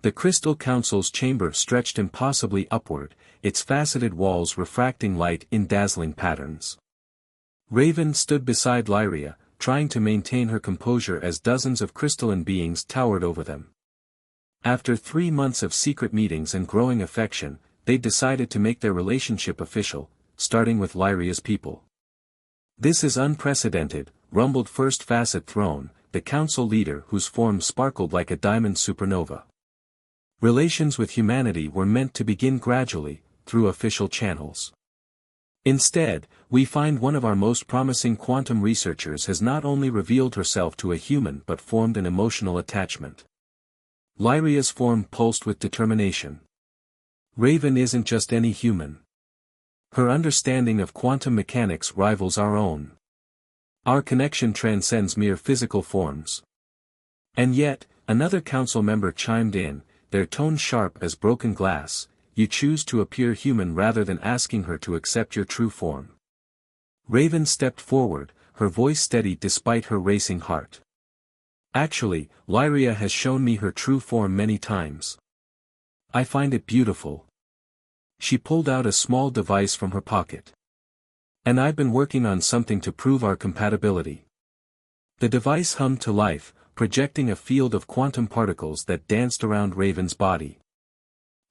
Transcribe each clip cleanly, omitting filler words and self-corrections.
The Crystal Council's chamber stretched impossibly upward, its faceted walls refracting light in dazzling patterns. Raven stood beside Lyria, trying to maintain her composure as dozens of crystalline beings towered over them. After 3 months of secret meetings and growing affection, they decided to make their relationship official, starting with Lyria's people. "This is unprecedented," rumbled First Facet Throne, the council leader whose form sparkled like a diamond supernova. Relations with humanity were meant to begin gradually, through official channels. Instead, we find one of our most promising quantum researchers has not only revealed herself to a human but formed an emotional attachment. Lyria's form pulsed with determination. Raven isn't just any human. Her understanding of quantum mechanics rivals our own. Our connection transcends mere physical forms. And yet, another council member chimed in, their tone sharp as broken glass, "You choose to appear human rather than asking her to accept your true form." Raven stepped forward, her voice steady despite her racing heart. "Actually, Lyria has shown me her true form many times. I find it beautiful." She pulled out a small device from her pocket. "And I've been working on something to prove our compatibility." The device hummed to life, projecting a field of quantum particles that danced around Raven's body.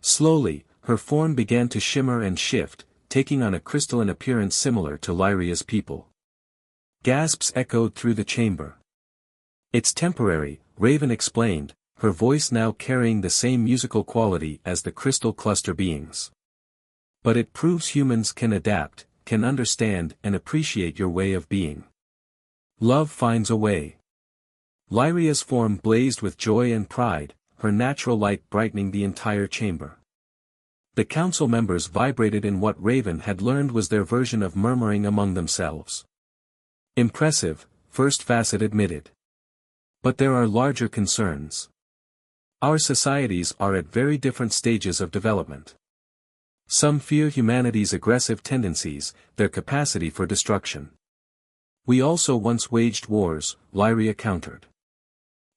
Slowly, her form began to shimmer and shift, taking on a crystalline appearance similar to Lyria's people. Gasps echoed through the chamber. "It's temporary," Raven explained, her voice now carrying the same musical quality as the crystal cluster beings. "But it proves humans can adapt, can understand and appreciate your way of being. Love finds a way." Lyria's form blazed with joy and pride, her natural light brightening the entire chamber. The council members vibrated in what Raven had learned was their version of murmuring among themselves. "Impressive," First Facet admitted. "But there are larger concerns. Our societies are at very different stages of development. Some fear humanity's aggressive tendencies, their capacity for destruction. We also once waged wars," Lyria countered.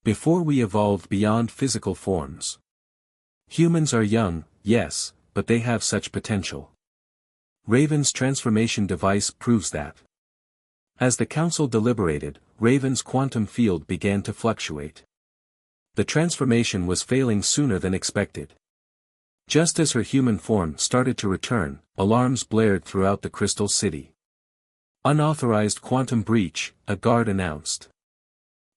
"Before we evolved beyond physical forms. Humans are young, yes, but they have such potential. Raven's transformation device proves that." As the council deliberated, Raven's quantum field began to fluctuate. The transformation was failing sooner than expected. Just as her human form started to return, alarms blared throughout the Crystal City. "Unauthorized quantum breach," a guard announced.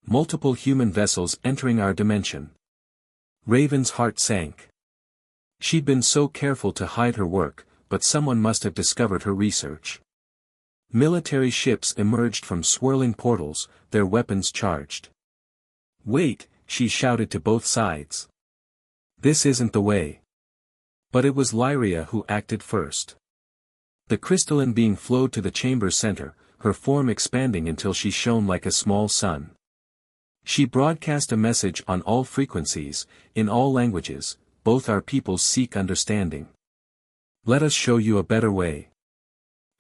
"Multiple human vessels entering our dimension." Raven's heart sank. She'd been so careful to hide her work, but someone must have discovered her research. Military ships emerged from swirling portals, their weapons charged. "Wait," she shouted to both sides. "This isn't the way." But it was Lyria who acted first. The crystalline being flowed to the chamber's center, her form expanding until she shone like a small sun. She broadcast a message on all frequencies, in all languages, "Both our peoples seek understanding. Let us show you a better way."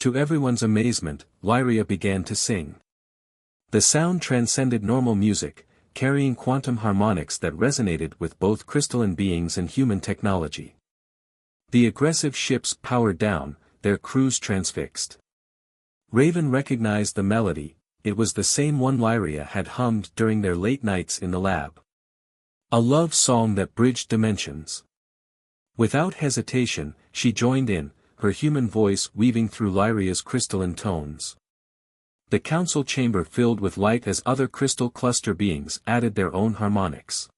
To everyone's amazement, Lyria began to sing. The sound transcended normal music, carrying quantum harmonics that resonated with both crystalline beings and human technology. The aggressive ships powered down, their crews transfixed. Raven recognized the melody, it was the same one Lyria had hummed during their late nights in the lab. A love song that bridged dimensions. Without hesitation, she joined in, her human voice weaving through Lyria's crystalline tones. The council chamber filled with light as other crystal cluster beings added their own harmonics.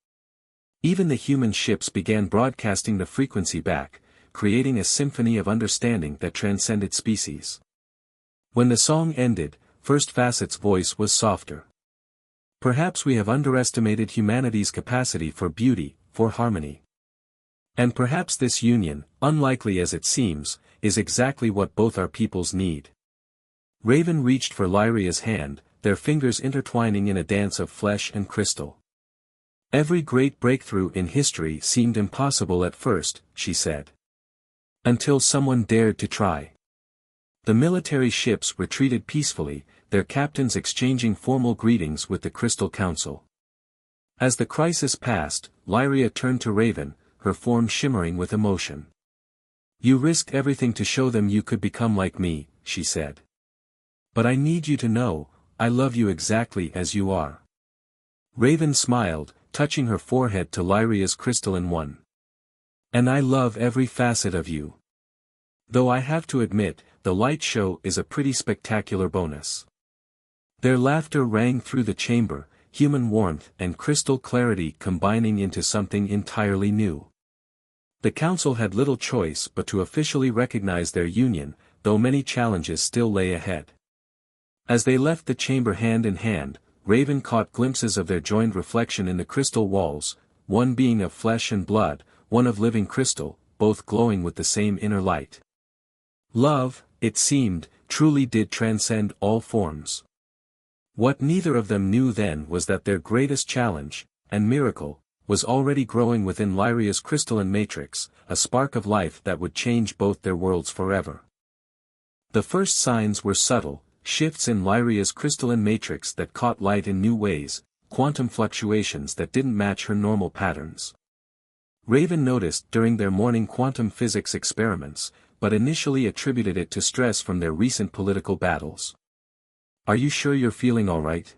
Even the human ships began broadcasting the frequency back, creating a symphony of understanding that transcended species. When the song ended, First Facet's voice was softer. "Perhaps we have underestimated humanity's capacity for beauty, for harmony. And perhaps this union, unlikely as it seems, is exactly what both our peoples need." Raven reached for Lyria's hand, their fingers intertwining in a dance of flesh and crystal. "Every great breakthrough in history seemed impossible at first," she said. "Until someone dared to try." The military ships retreated peacefully, their captains exchanging formal greetings with the Crystal Council. As the crisis passed, Lyria turned to Raven, her form shimmering with emotion. "You risked everything to show them you could become like me," she said. "But I need you to know, I love you exactly as you are." Raven smiled, touching her forehead to Lyria's crystalline one. "And I love every facet of you. Though I have to admit, the light show is a pretty spectacular bonus." Their laughter rang through the chamber, human warmth and crystal clarity combining into something entirely new. The council had little choice but to officially recognize their union, though many challenges still lay ahead. As they left the chamber hand in hand, Raven caught glimpses of their joined reflection in the crystal walls, one being of flesh and blood, one of living crystal, both glowing with the same inner light. Love, it seemed, truly did transcend all forms. What neither of them knew then was that their greatest challenge, and miracle, was already growing within Lyria's crystalline matrix, a spark of life that would change both their worlds forever. The first signs were subtle, shifts in Lyria's crystalline matrix that caught light in new ways, quantum fluctuations that didn't match her normal patterns. Raven noticed during their morning quantum physics experiments, but initially attributed it to stress from their recent political battles. "Are you sure you're feeling all right?"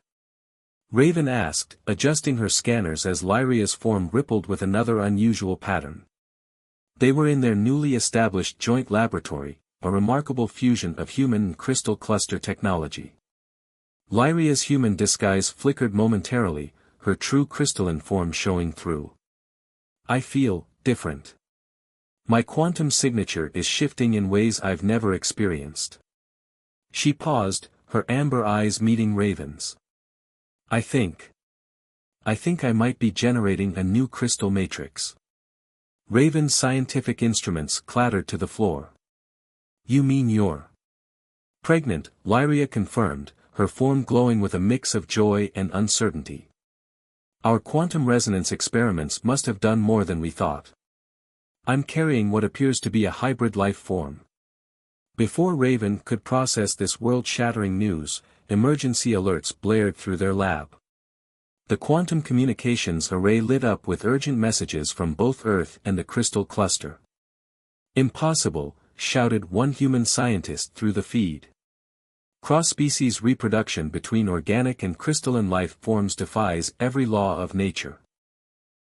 Raven asked, adjusting her scanners as Lyria's form rippled with another unusual pattern. They were in their newly established joint laboratory, a remarkable fusion of human and crystal cluster technology. Lyria's human disguise flickered momentarily, her true crystalline form showing through. "I feel different. My quantum signature is shifting in ways I've never experienced." She paused, her amber eyes meeting Raven's. I think I might be generating a new crystal matrix." Raven's scientific instruments clattered to the floor. "You mean you're pregnant?" Lyria confirmed, her form glowing with a mix of joy and uncertainty. "Our quantum resonance experiments must have done more than we thought. I'm carrying what appears to be a hybrid life form." Before Raven could process this world-shattering news, emergency alerts blared through their lab. The quantum communications array lit up with urgent messages from both Earth and the crystal cluster. "Impossible," shouted one human scientist through the feed. "Cross-species reproduction between organic and crystalline life forms defies every law of nature.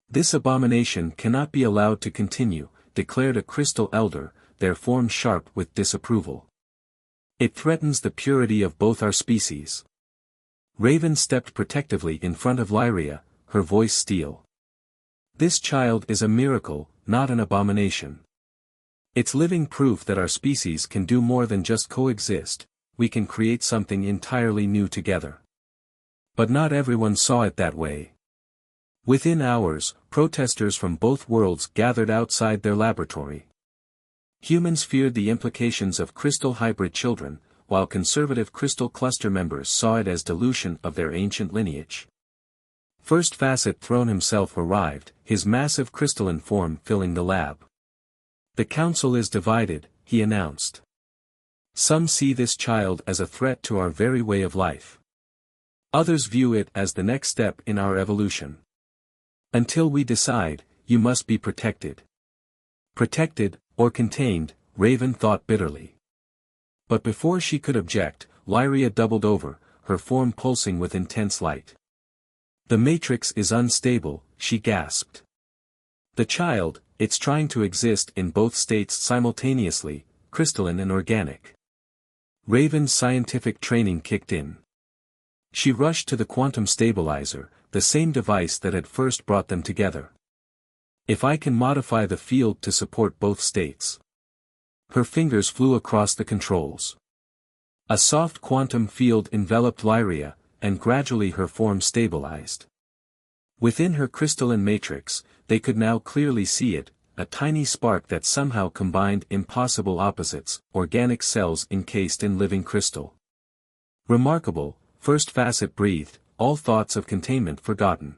This abomination cannot be allowed to continue," declared a crystal elder, their form sharp with disapproval. "It threatens the purity of both our species." Raven stepped protectively in front of Lyria, her voice steel. "This child is a miracle, not an abomination. It's living proof that our species can do more than just coexist, we can create something entirely new together." But not everyone saw it that way. Within hours, protesters from both worlds gathered outside their laboratory. Humans feared the implications of crystal hybrid children, while conservative crystal cluster members saw it as dilution of their ancient lineage. First Facet Throne himself arrived, his massive crystalline form filling the lab. "The council is divided," he announced. "Some see this child as a threat to our very way of life. Others view it as the next step in our evolution. Until we decide, you must be protected." Protected, or contained, Raven thought bitterly. But before she could object, Lyria doubled over, her form pulsing with intense light. "The matrix is unstable," she gasped. "The child, it's trying to exist in both states simultaneously, crystalline and organic." Raven's scientific training kicked in. She rushed to the quantum stabilizer, the same device that had first brought them together. "If I can modify the field to support both states." Her fingers flew across the controls. A soft quantum field enveloped Lyria, and gradually her form stabilized. Within her crystalline matrix, they could now clearly see it, a tiny spark that somehow combined impossible opposites, organic cells encased in living crystal. "Remarkable," First Facet breathed, all thoughts of containment forgotten.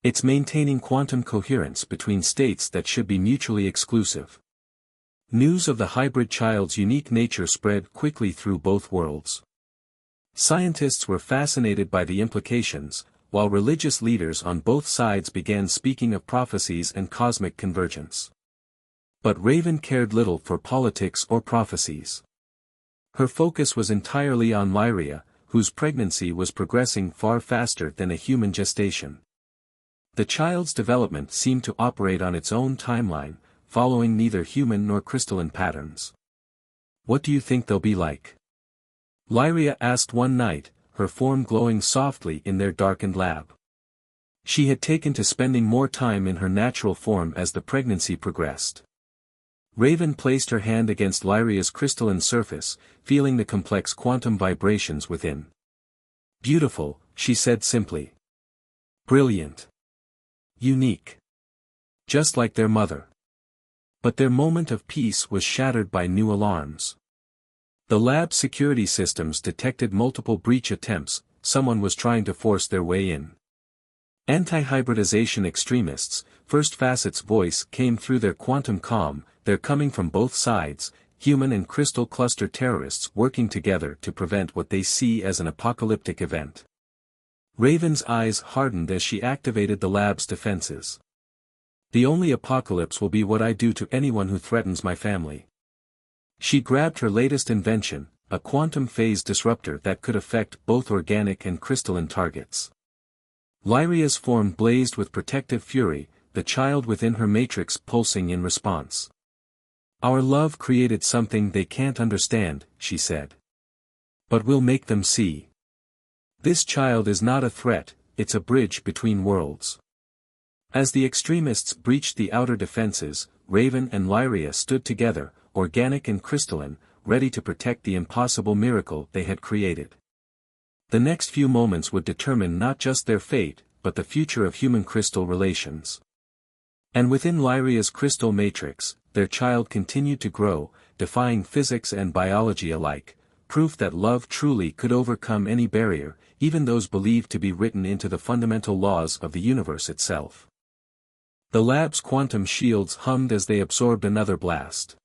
"It's maintaining quantum coherence between states that should be mutually exclusive." News of the hybrid child's unique nature spread quickly through both worlds. Scientists were fascinated by the implications, while religious leaders on both sides began speaking of prophecies and cosmic convergence. But Raven cared little for politics or prophecies. Her focus was entirely on Lyria, whose pregnancy was progressing far faster than a human gestation. The child's development seemed to operate on its own timeline, following neither human nor crystalline patterns. "What do you think they'll be like?" Lyria asked one night, her form glowing softly in their darkened lab. She had taken to spending more time in her natural form as the pregnancy progressed. Raven placed her hand against Lyria's crystalline surface, feeling the complex quantum vibrations within. "Beautiful," she said simply. "Brilliant. Unique. Just like their mother." But their moment of peace was shattered by new alarms. The lab security systems detected multiple breach attempts. Someone was trying to force their way in. Anti-hybridization extremists, First Facet's voice came through their quantum comm. "They're coming from both sides, human and crystal cluster terrorists working together to prevent what they see as an apocalyptic event." Raven's eyes hardened as she activated the lab's defenses. "The only apocalypse will be what I do to anyone who threatens my family." She grabbed her latest invention, a quantum phase disruptor that could affect both organic and crystalline targets. Lyria's form blazed with protective fury, the child within her matrix pulsing in response. "Our love created something they can't understand," she said. "But we'll make them see. This child is not a threat, it's a bridge between worlds." As the extremists breached the outer defenses, Raven and Lyria stood together, organic and crystalline, ready to protect the impossible miracle they had created. The next few moments would determine not just their fate, but the future of human-crystal relations. And within Lyria's crystal matrix, their child continued to grow, defying physics and biology alike, proof that love truly could overcome any barrier, even those believed to be written into the fundamental laws of the universe itself. The lab's quantum shields hummed as they absorbed another blast.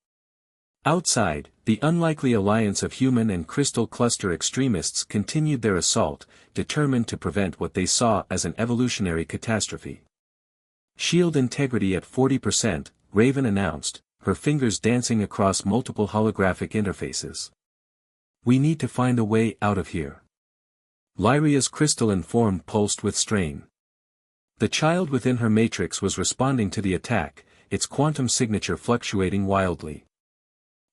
Outside, the unlikely alliance of human and crystal cluster extremists continued their assault, determined to prevent what they saw as an evolutionary catastrophe. "Shield integrity at 40%, Raven announced, her fingers dancing across multiple holographic interfaces. "We need to find a way out of here." Lyria's crystalline form pulsed with strain. The child within her matrix was responding to the attack, its quantum signature fluctuating wildly.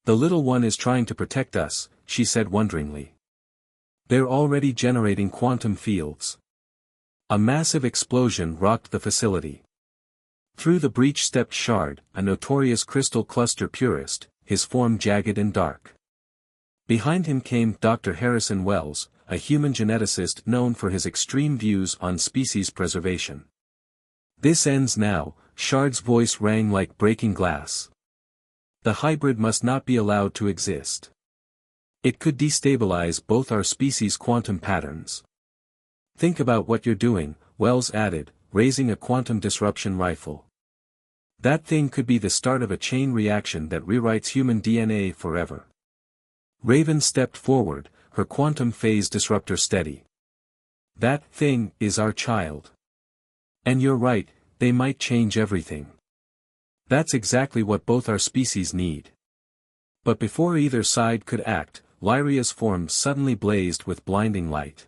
"The little one is trying to protect us," she said wonderingly. "They're already generating quantum fields." A massive explosion rocked the facility. Through the breach stepped Shard, a notorious crystal cluster purist, his form jagged and dark. Behind him came Dr. Harrison Wells, a human geneticist known for his extreme views on species preservation. "This ends now," Shard's voice rang like breaking glass. "The hybrid must not be allowed to exist. It could destabilize both our species' quantum patterns." "Think about what you're doing," Wells added, raising a quantum disruption rifle. "That thing could be the start of a chain reaction that rewrites human DNA forever." Raven stepped forward, her quantum phase disruptor steady. "That thing is our child. And you're right, they might change everything. That's exactly what both our species need." But before either side could act, Lyria's form suddenly blazed with blinding light.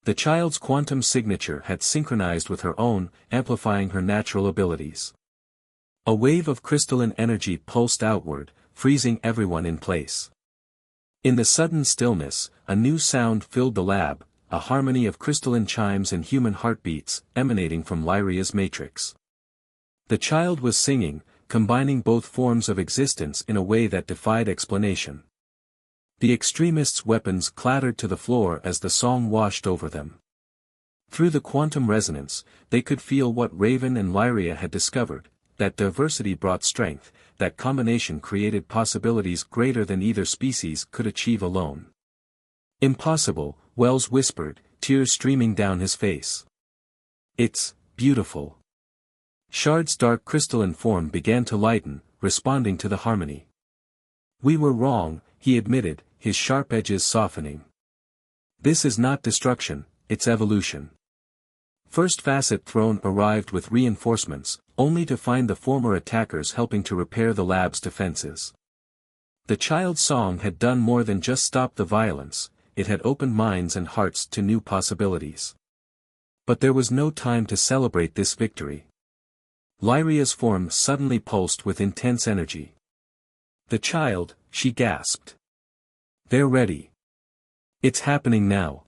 The child's quantum signature had synchronized with her own, amplifying her natural abilities. A wave of crystalline energy pulsed outward, freezing everyone in place. In the sudden stillness, a new sound filled the lab, a harmony of crystalline chimes and human heartbeats, emanating from Lyria's matrix. The child was singing, combining both forms of existence in a way that defied explanation. The extremists' weapons clattered to the floor as the song washed over them. Through the quantum resonance, they could feel what Raven and Lyria had discovered, that diversity brought strength, that combination created possibilities greater than either species could achieve alone. "Impossible," Wells whispered, tears streaming down his face. "It's beautiful." Shard's dark crystalline form began to lighten, responding to the harmony. "We were wrong," he admitted, his sharp edges softening. "This is not destruction, it's evolution. First Facet Throne arrived with reinforcements, only to find the former attackers helping to repair the lab's defenses. The child's song had done more than just stop the violence, it had opened minds and hearts to new possibilities. But there was no time to celebrate this victory. Lyria's form suddenly pulsed with intense energy. "The child," she gasped. "They're ready. It's happening now."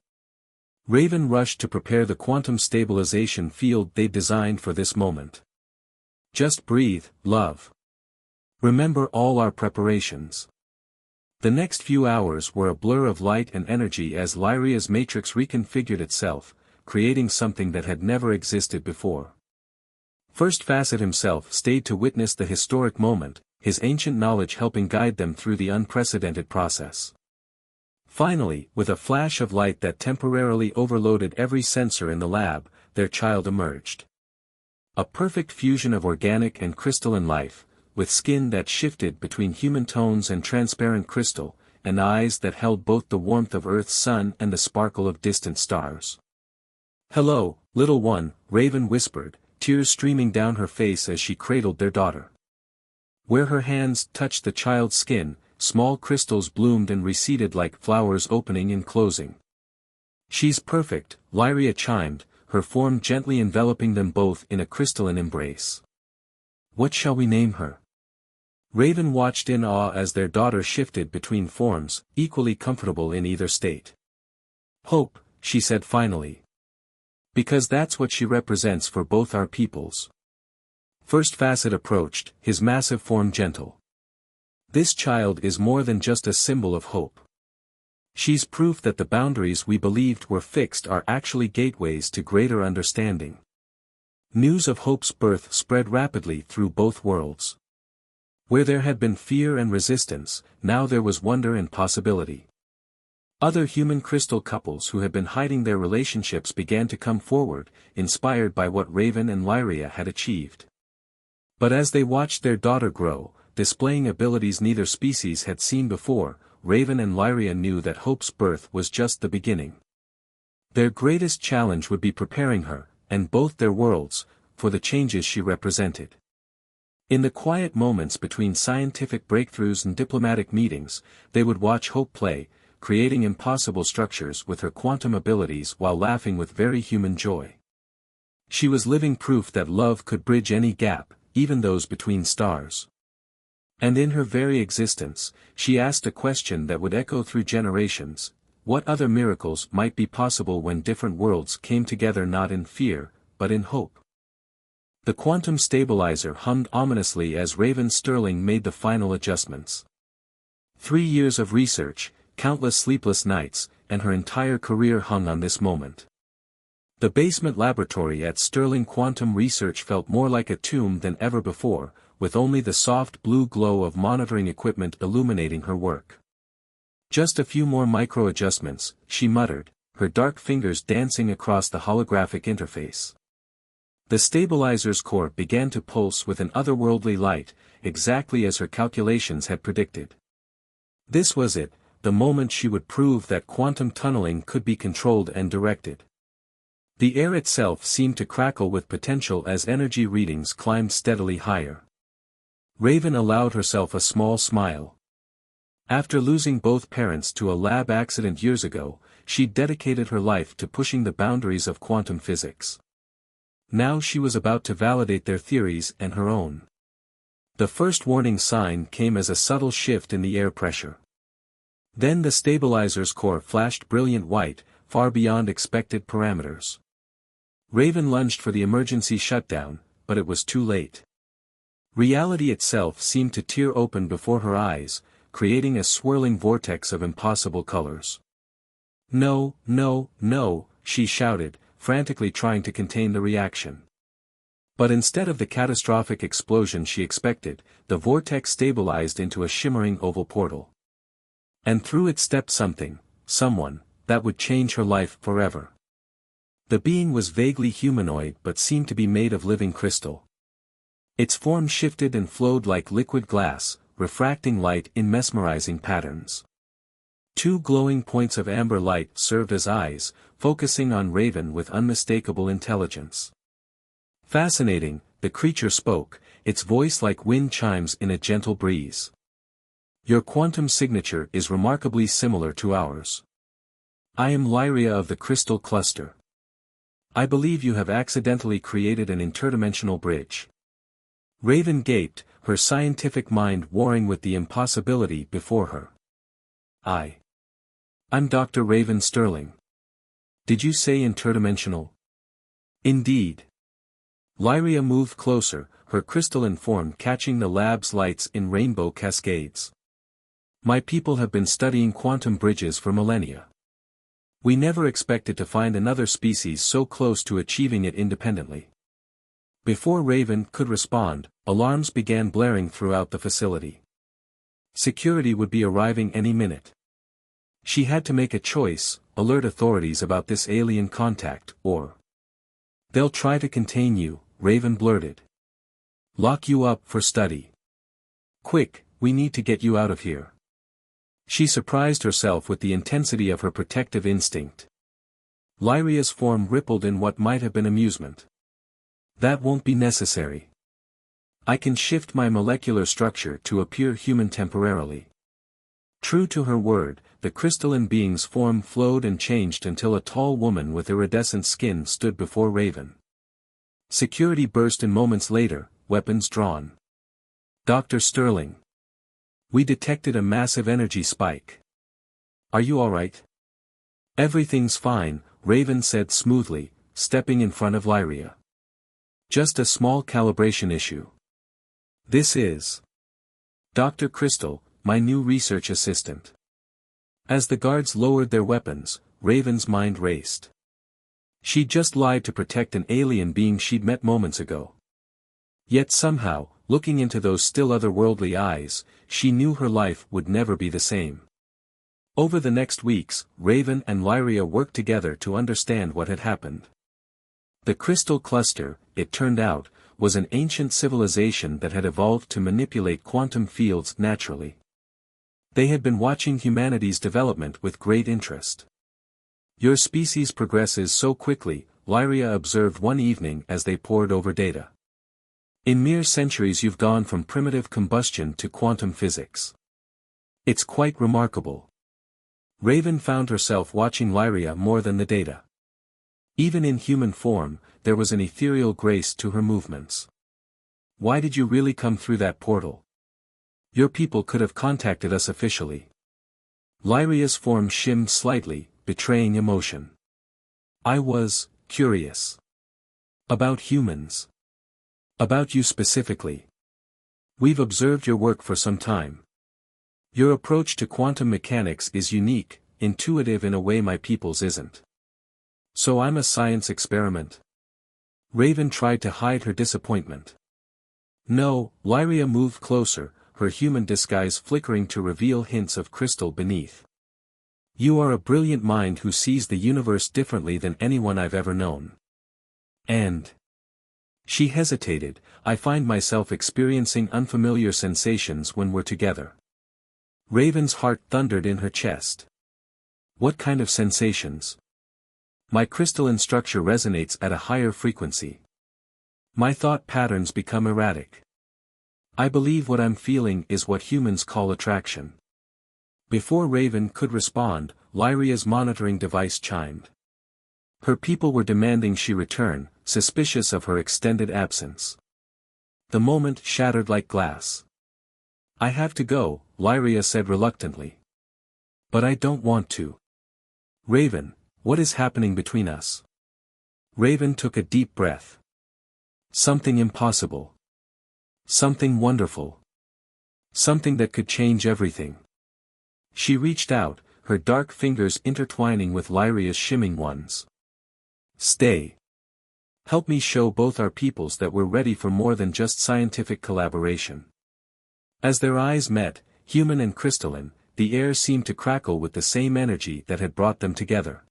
Raven rushed to prepare the quantum stabilization field they designed for this moment. "Just breathe, love. Remember all our preparations." The next few hours were a blur of light and energy as Lyria's matrix reconfigured itself, creating something that had never existed before. First Facet himself stayed to witness the historic moment, his ancient knowledge helping guide them through the unprecedented process. Finally, with a flash of light that temporarily overloaded every sensor in the lab, their child emerged. A perfect fusion of organic and crystalline life, with skin that shifted between human tones and transparent crystal, and eyes that held both the warmth of Earth's sun and the sparkle of distant stars. "Hello, little one," Raven whispered, tears streaming down her face as she cradled their daughter. Where her hands touched the child's skin, small crystals bloomed and receded like flowers opening and closing. "She's perfect," Lyria chimed, her form gently enveloping them both in a crystalline embrace. "What shall we name her?" Raven watched in awe as their daughter shifted between forms, equally comfortable in either state. "Hope," she said finally. "Because that's what she represents for both our peoples." First Facet approached, his massive form gentle. "This child is more than just a symbol of hope. She's proof that the boundaries we believed were fixed are actually gateways to greater understanding." News of Hope's birth spread rapidly through both worlds. Where there had been fear and resistance, now there was wonder and possibility. Other human crystal couples who had been hiding their relationships began to come forward, inspired by what Raven and Lyria had achieved. But as they watched their daughter grow, displaying abilities neither species had seen before, Raven and Lyria knew that Hope's birth was just the beginning. Their greatest challenge would be preparing her, and both their worlds, for the changes she represented. In the quiet moments between scientific breakthroughs and diplomatic meetings, they would watch Hope play, creating impossible structures with her quantum abilities while laughing with very human joy. She was living proof that love could bridge any gap, even those between stars. And in her very existence, she asked a question that would echo through generations: what other miracles might be possible when different worlds came together not in fear, but in hope? The quantum stabilizer hummed ominously as Raven Sterling made the final adjustments. 3 years of research, countless sleepless nights, and her entire career hung on this moment. The basement laboratory at Sterling Quantum Research felt more like a tomb than ever before, with only the soft blue glow of monitoring equipment illuminating her work. "Just a few more micro-adjustments," she muttered, her dark fingers dancing across the holographic interface. The stabilizer's core began to pulse with an otherworldly light, exactly as her calculations had predicted. This was it, the moment she would prove that quantum tunneling could be controlled and directed. The air itself seemed to crackle with potential as energy readings climbed steadily higher. Raven allowed herself a small smile. After losing both parents to a lab accident years ago, she'd dedicated her life to pushing the boundaries of quantum physics. Now she was about to validate their theories and her own. The first warning sign came as a subtle shift in the air pressure. Then the stabilizer's core flashed brilliant white, far beyond expected parameters. Raven lunged for the emergency shutdown, but it was too late. Reality itself seemed to tear open before her eyes, creating a swirling vortex of impossible colors. "No, no, no," she shouted, frantically trying to contain the reaction. But instead of the catastrophic explosion she expected, the vortex stabilized into a shimmering oval portal. And through it stepped someone, that would change her life forever. The being was vaguely humanoid but seemed to be made of living crystal. Its form shifted and flowed like liquid glass, refracting light in mesmerizing patterns. Two glowing points of amber light served as eyes, focusing on Raven with unmistakable intelligence. Fascinating, the creature spoke, its voice like wind chimes in a gentle breeze. Your quantum signature is remarkably similar to ours. I am Lyria of the Crystal Cluster. I believe you have accidentally created an interdimensional bridge. Raven gaped, her scientific mind warring with the impossibility before her. I'm Dr. Raven Sterling. Did you say interdimensional? Indeed. Lyria moved closer, her crystalline form catching the lab's lights in rainbow cascades. My people have been studying quantum bridges for millennia. We never expected to find another species so close to achieving it independently. Before Raven could respond, alarms began blaring throughout the facility. Security would be arriving any minute. She had to make a choice, alert authorities about this alien contact, or they'll try to contain you, Raven blurted. Lock you up for study. Quick, we need to get you out of here. She surprised herself with the intensity of her protective instinct. Lyria's form rippled in what might have been amusement. That won't be necessary. I can shift my molecular structure to appear human temporarily. True to her word, the crystalline being's form flowed and changed until a tall woman with iridescent skin stood before Raven. Security burst in moments later, weapons drawn. Dr. Sterling. We detected a massive energy spike. Are you alright? Everything's fine, Raven said smoothly, stepping in front of Lyria. Just a small calibration issue. This is Dr. Crystal, my new research assistant. As the guards lowered their weapons, Raven's mind raced. She'd just lied to protect an alien being she'd met moments ago. Yet somehow, looking into those still otherworldly eyes, she knew her life would never be the same. Over the next weeks, Raven and Lyria worked together to understand what had happened. The Crystal Cluster, it turned out, was an ancient civilization that had evolved to manipulate quantum fields naturally. They had been watching humanity's development with great interest. Your species progresses so quickly, Lyria observed one evening as they pored over data. In mere centuries you've gone from primitive combustion to quantum physics. It's quite remarkable. Raven found herself watching Lyria more than the data. Even in human form, there was an ethereal grace to her movements. Why did you really come through that portal? Your people could have contacted us officially. Lyria's form shimmed slightly, betraying emotion. I was curious. About humans. About you specifically. We've observed your work for some time. Your approach to quantum mechanics is unique, intuitive in a way my people's isn't. So I'm a science experiment? Raven tried to hide her disappointment. No, Lyria moved closer, her human disguise flickering to reveal hints of crystal beneath. You are a brilliant mind who sees the universe differently than anyone I've ever known. And she hesitated. I find myself experiencing unfamiliar sensations when we're together. Raven's heart thundered in her chest. What kind of sensations? My crystalline structure resonates at a higher frequency. My thought patterns become erratic. I believe what I'm feeling is what humans call attraction. Before Raven could respond, Lyria's monitoring device chimed. Her people were demanding she return, suspicious of her extended absence. The moment shattered like glass. I have to go, Lyria said reluctantly. But I don't want to. Raven, what is happening between us? Raven took a deep breath. Something impossible. Something wonderful. Something that could change everything. She reached out, her dark fingers intertwining with Lyria's shimming ones. Stay. Help me show both our peoples that we're ready for more than just scientific collaboration. As their eyes met, human and crystalline, the air seemed to crackle with the same energy that had brought them together.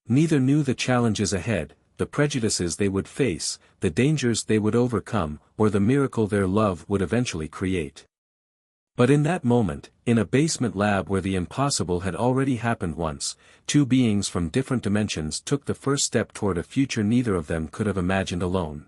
Neither knew the challenges ahead, the prejudices they would face, the dangers they would overcome, or the miracle their love would eventually create. But in that moment, in a basement lab where the impossible had already happened once, two beings from different dimensions took the first step toward a future neither of them could have imagined alone.